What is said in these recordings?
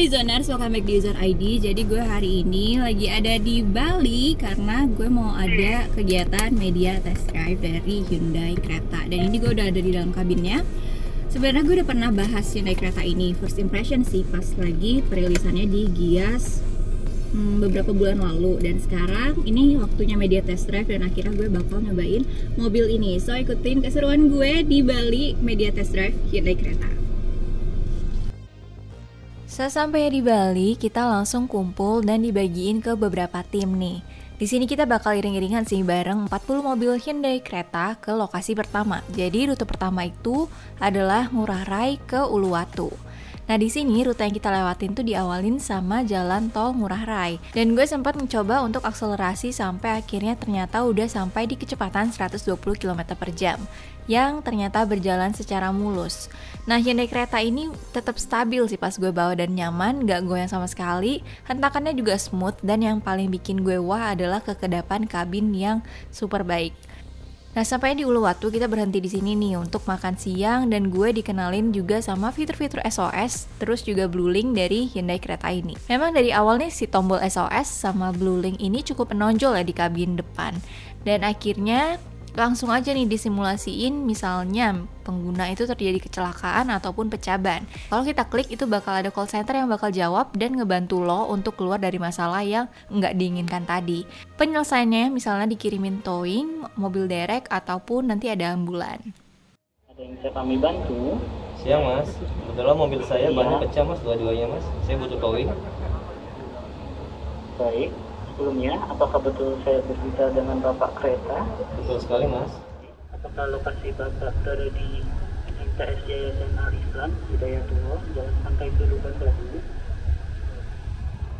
Hai Zoners, welcome back di User ID. Jadi gue hari ini lagi ada di Bali karena gue mau ada kegiatan media test drive dari Hyundai Creta. Dan ini gue udah ada di dalam kabinnya. Sebenarnya gue udah pernah bahas Hyundai Creta ini, first impression sih, pas lagi perilisannya di Gias beberapa bulan lalu. Dan sekarang ini waktunya media test drive dan akhirnya gue bakal nyobain mobil ini. So ikutin keseruan gue di Bali media test drive Hyundai Creta. Sesampainya di Bali, kita langsung kumpul dan dibagiin ke beberapa tim nih. Di sini kita bakal iring-iringan sih bareng 40 mobil Hyundai Creta ke lokasi pertama. Jadi rute pertama itu adalah Ngurah Rai ke Uluwatu. Nah di sini rute yang kita lewatin tuh diawalin sama jalan tol Ngurah Rai. Dan gue sempat mencoba untuk akselerasi sampai akhirnya ternyata udah sampai di kecepatan 120 km per jam. Yang ternyata berjalan secara mulus. Nah Hyundai Creta ini tetap stabil sih pas gue bawa dan nyaman, gak goyang sama sekali. Hentakannya juga smooth dan yang paling bikin gue wah adalah kekedapan kabin yang super baik. Nah sampai di Uluwatu kita berhenti di sini nih untuk makan siang dan gue dikenalin juga sama fitur-fitur SOS terus juga BlueLink dari Hyundai Creta ini. Memang dari awal nih si tombol SOS sama BlueLink ini cukup menonjol ya di kabin depan. Dan akhirnya langsung aja nih disimulasiin misalnya pengguna itu terjadi kecelakaan ataupun pecah ban. Kalau kita klik itu bakal ada call center yang bakal jawab dan ngebantu lo untuk keluar dari masalah yang nggak diinginkan tadi. Penyelesaiannya misalnya dikirimin towing, mobil derek, ataupun nanti ada ambulan. Ada yang bisa kami bantu? Siang mas, kebetulan mobil saya bannya pecah mas, dua-duanya mas. Saya butuh towing. Baik, sebelumnya apakah betul saya berbicara dengan Bapak Creta? Betul sekali mas. Apakah lokasi Bapak berada di MTS Yayasan Al-Islam Hidayatullah, Jalan Pantai Tulu Batu?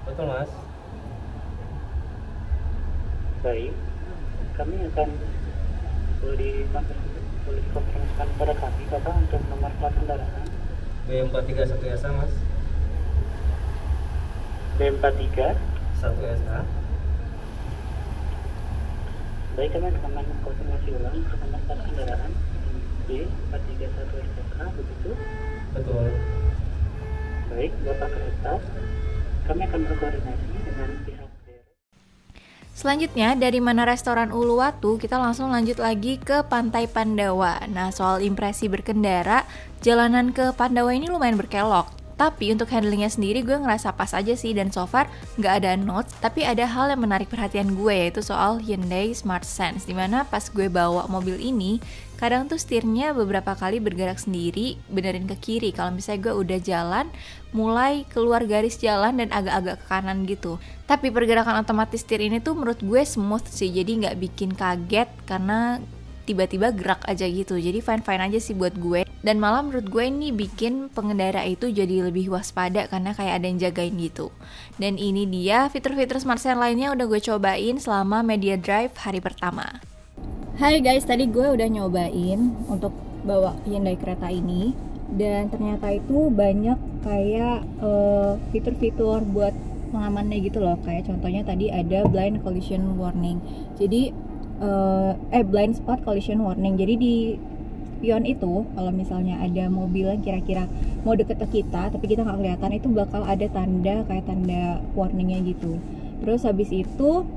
Betul mas. Baik, kami akan boleh konfirmasikan pada kami Bapak untuk nomor plat kendaraan B431SA mas. B43 1SA. Baik, kami akan konfirmasi ulang untuk nomor plat kendaraan B431SK, begitu? Betul. Baik, Bapak Creta, kami akan berkoordinasi dengan pihak. Selanjutnya dari mana restoran Uluwatu kita langsung lanjut lagi ke Pantai Pandawa. Nah soal impresi berkendara, jalanan ke Pandawa ini lumayan berkelok. Tapi untuk handlingnya sendiri gue ngerasa pas aja sih dan so far nggak ada notes. Tapi ada hal yang menarik perhatian gue yaitu soal Hyundai Smart Sense. Dimana pas gue bawa mobil ini kadang tuh setirnya beberapa kali bergerak sendiri, benerin ke kiri. Kalau misalnya gue udah jalan, mulai keluar garis jalan dan agak-agak ke kanan gitu. Tapi pergerakan otomatis setir ini tuh menurut gue smooth sih, jadi nggak bikin kaget karena tiba-tiba gerak aja gitu. Jadi fine-fine aja sih buat gue. Dan malah menurut gue ini bikin pengendara itu jadi lebih waspada karena kayak ada yang jagain gitu. Dan ini dia fitur-fitur Smart Sense lainnya udah gue cobain selama media drive hari pertama. Hai guys, tadi gue udah nyobain untuk bawa Hyundai Creta ini dan ternyata itu banyak kayak fitur-fitur buat pengamannya gitu loh. Kayak contohnya tadi ada blind collision warning. Jadi blind spot collision warning. Jadi di spion itu kalau misalnya ada mobil yang kira-kira mau deket ke kita tapi kita nggak kelihatan, itu bakal ada tanda kayak tanda warningnya gitu. Terus habis itu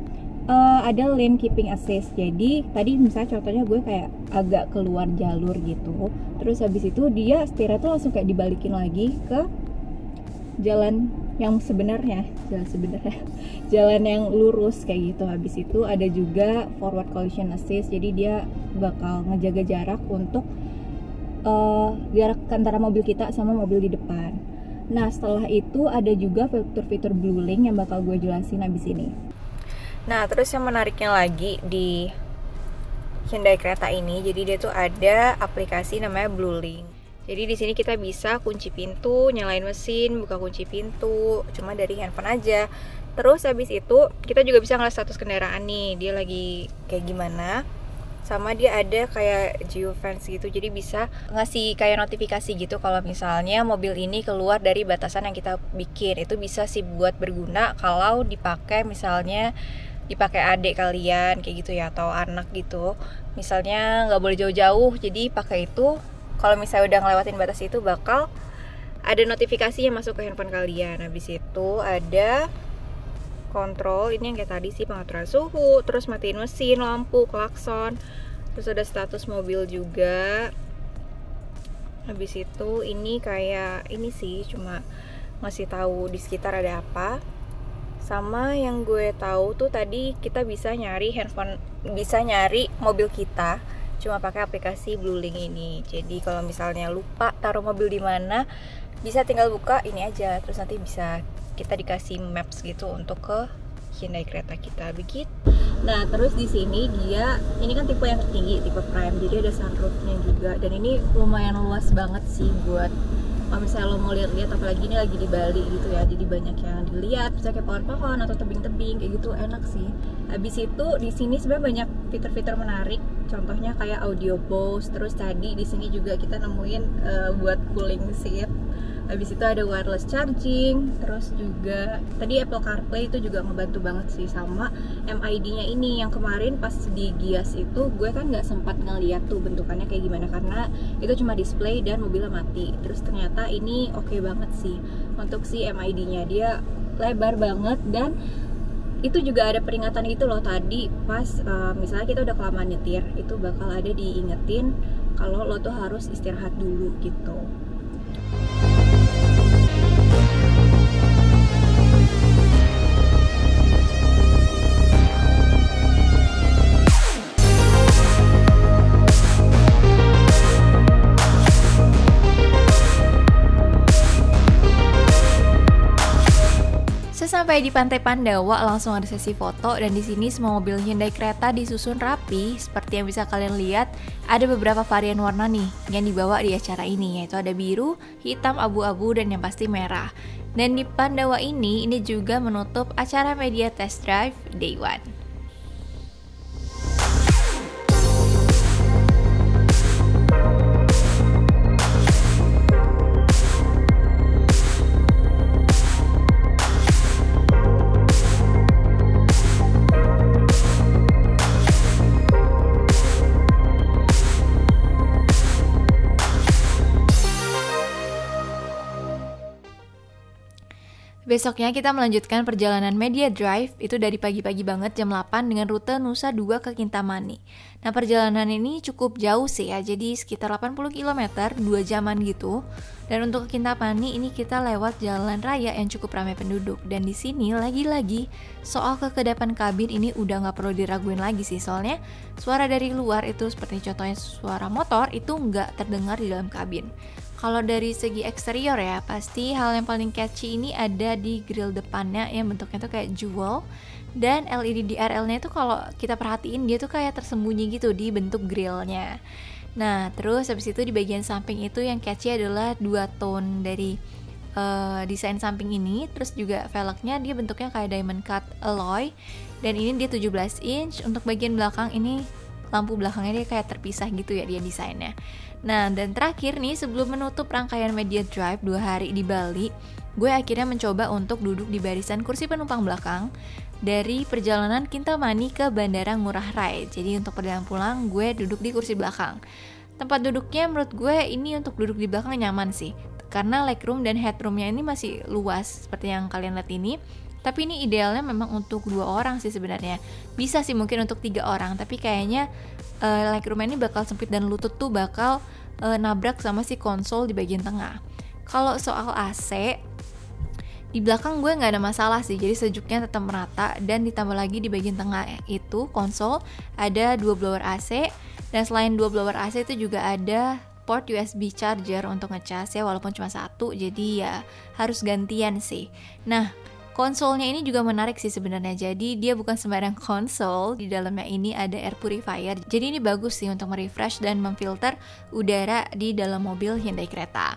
ada lane keeping assist. Jadi tadi misalnya contohnya gue kayak agak keluar jalur gitu, terus habis itu dia setirnya tuh langsung kayak dibalikin lagi ke jalan yang sebenarnya, jalan yang lurus kayak gitu. Habis itu ada juga forward collision assist, jadi dia bakal ngejaga jarak untuk jarak antara mobil kita sama mobil di depan. Nah setelah itu ada juga fitur-fitur BlueLink yang bakal gue jelasin abis ini. Nah terus yang menariknya lagi di Hyundai Creta ini, jadi dia tuh ada aplikasi namanya BlueLink. Jadi di sini kita bisa kunci pintu, nyalain mesin, buka kunci pintu, cuma dari handphone aja. Terus habis itu kita juga bisa ngeliat status kendaraan nih, dia lagi kayak gimana. Sama dia ada kayak geofence gitu, jadi bisa ngasih kayak notifikasi gitu kalau misalnya mobil ini keluar dari batasan yang kita bikin. Itu bisa sih buat berguna kalau dipakai misalnya dipakai adik kalian kayak gitu ya, atau anak gitu. Misalnya nggak boleh jauh-jauh, jadi pakai itu. Kalau misalnya udah ngelewatin batas itu bakal ada notifikasi yang masuk ke handphone kalian. Habis itu ada kontrol, ini yang kayak tadi sih, pengaturan suhu, terus matiin mesin, lampu, klakson, terus ada status mobil juga. Habis itu ini kayak ini sih, cuma ngasih tahu di sekitar ada apa. Sama yang gue tahu tuh tadi kita bisa nyari handphone, bisa nyari mobil kita cuma pakai aplikasi Bluelink ini. Jadi kalau misalnya lupa taruh mobil di mana, bisa tinggal buka ini aja, terus nanti bisa kita dikasih maps gitu untuk ke Hyundai Creta kita begitu. Nah, terus di sini dia ini kan tipe yang tertinggi, tipe Prime. Jadi ada sunroofnya juga, dan ini lumayan luas banget sih buat kalau misalnya lo mau lihat-lihat, apalagi ini lagi di Bali gitu ya, jadi banyak yang dilihat, misalnya kayak pohon-pohon atau tebing-tebing kayak gitu, enak sih. Habis itu di sini sebenarnya banyak fitur-fitur menarik, contohnya kayak audio Bose. Terus tadi di sini juga kita nemuin buat cooling seat. Habis itu ada wireless charging, terus juga tadi Apple CarPlay itu juga ngebantu banget sih, sama MID-nya ini yang kemarin pas di Gias itu gue kan nggak sempat ngeliat tuh bentukannya kayak gimana karena itu cuma display dan mobilnya mati. Terus ternyata ini oke banget sih untuk si MID-nya, dia lebar banget dan itu juga ada peringatan gitu loh tadi pas misalnya kita udah kelamaan nyetir, itu bakal ada diingetin kalau lo tuh harus istirahat dulu gitu. Sampai di Pantai Pandawa langsung ada sesi foto, dan di sini semua mobil Hyundai Creta disusun rapi. Seperti yang bisa kalian lihat, ada beberapa varian warna nih yang dibawa di acara ini, yaitu ada biru, hitam, abu-abu, dan yang pasti merah. Dan di Pandawa ini juga menutup acara media test drive Day One. Besoknya kita melanjutkan perjalanan media drive itu dari pagi-pagi banget jam 8 dengan rute Nusa Dua ke Kintamani. Nah, perjalanan ini cukup jauh sih ya, jadi sekitar 80 km, 2 jaman gitu. Dan untuk ke Kintamani ini kita lewat jalan raya yang cukup ramai penduduk. Dan di sini lagi-lagi soal kekedapan kabin ini udah nggak perlu diraguin lagi sih, soalnya suara dari luar itu seperti contohnya suara motor itu nggak terdengar di dalam kabin. Kalau dari segi eksterior ya, pasti hal yang paling catchy ini ada di grill depannya yang bentuknya tuh kayak jewel, dan LED DRL-nya itu kalau kita perhatiin dia tuh kayak tersembunyi gitu di bentuk grillnya. Nah, terus habis itu di bagian samping itu yang catchy adalah 2 tone dari desain samping ini. Terus juga velgnya dia bentuknya kayak diamond cut alloy, dan ini dia 17 inch. Untuk bagian belakang ini lampu belakangnya dia kayak terpisah gitu ya dia desainnya. Nah, dan terakhir nih sebelum menutup rangkaian media drive 2 hari di Bali, gue akhirnya mencoba untuk duduk di barisan kursi penumpang belakang dari perjalanan Kintamani ke Bandara Ngurah Rai. Jadi untuk perjalanan pulang gue duduk di kursi belakang. Tempat duduknya menurut gue ini untuk duduk di belakang nyaman sih, karena legroom dan headroomnya ini masih luas seperti yang kalian lihat ini. Tapi ini idealnya memang untuk 2 orang sih sebenarnya. Bisa sih mungkin untuk 3 orang, tapi kayaknya legroom ini bakal sempit dan lutut tuh bakal nabrak sama si konsol di bagian tengah. Kalau soal AC, di belakang gue nggak ada masalah sih, jadi sejuknya tetap merata. Dan ditambah lagi di bagian tengah itu konsol ada 2 blower AC, dan selain 2 blower AC itu juga ada port USB charger untuk ngecas ya, walaupun cuma 1, jadi ya harus gantian sih. Nah, konsolnya ini juga menarik sih sebenarnya. Jadi dia bukan sembarang konsol, di dalamnya ini ada air purifier. Jadi ini bagus sih untuk merefresh dan memfilter udara di dalam mobil Hyundai Creta.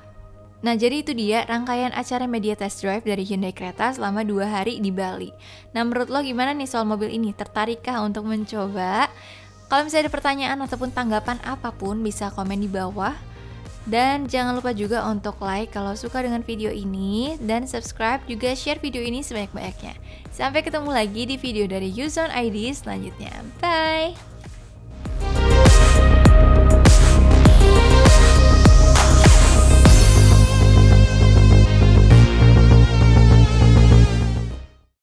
Nah, jadi itu dia rangkaian acara media test drive dari Hyundai Creta selama 2 hari di Bali. Nah, menurut lo gimana nih soal mobil ini? Tertarikkah untuk mencoba? Kalau misalnya ada pertanyaan ataupun tanggapan apapun, bisa komen di bawah. Dan jangan lupa juga untuk like kalau suka dengan video ini, dan subscribe juga, share video ini sebanyak-banyaknya. Sampai ketemu lagi di video dari Yuzon ID selanjutnya. Bye!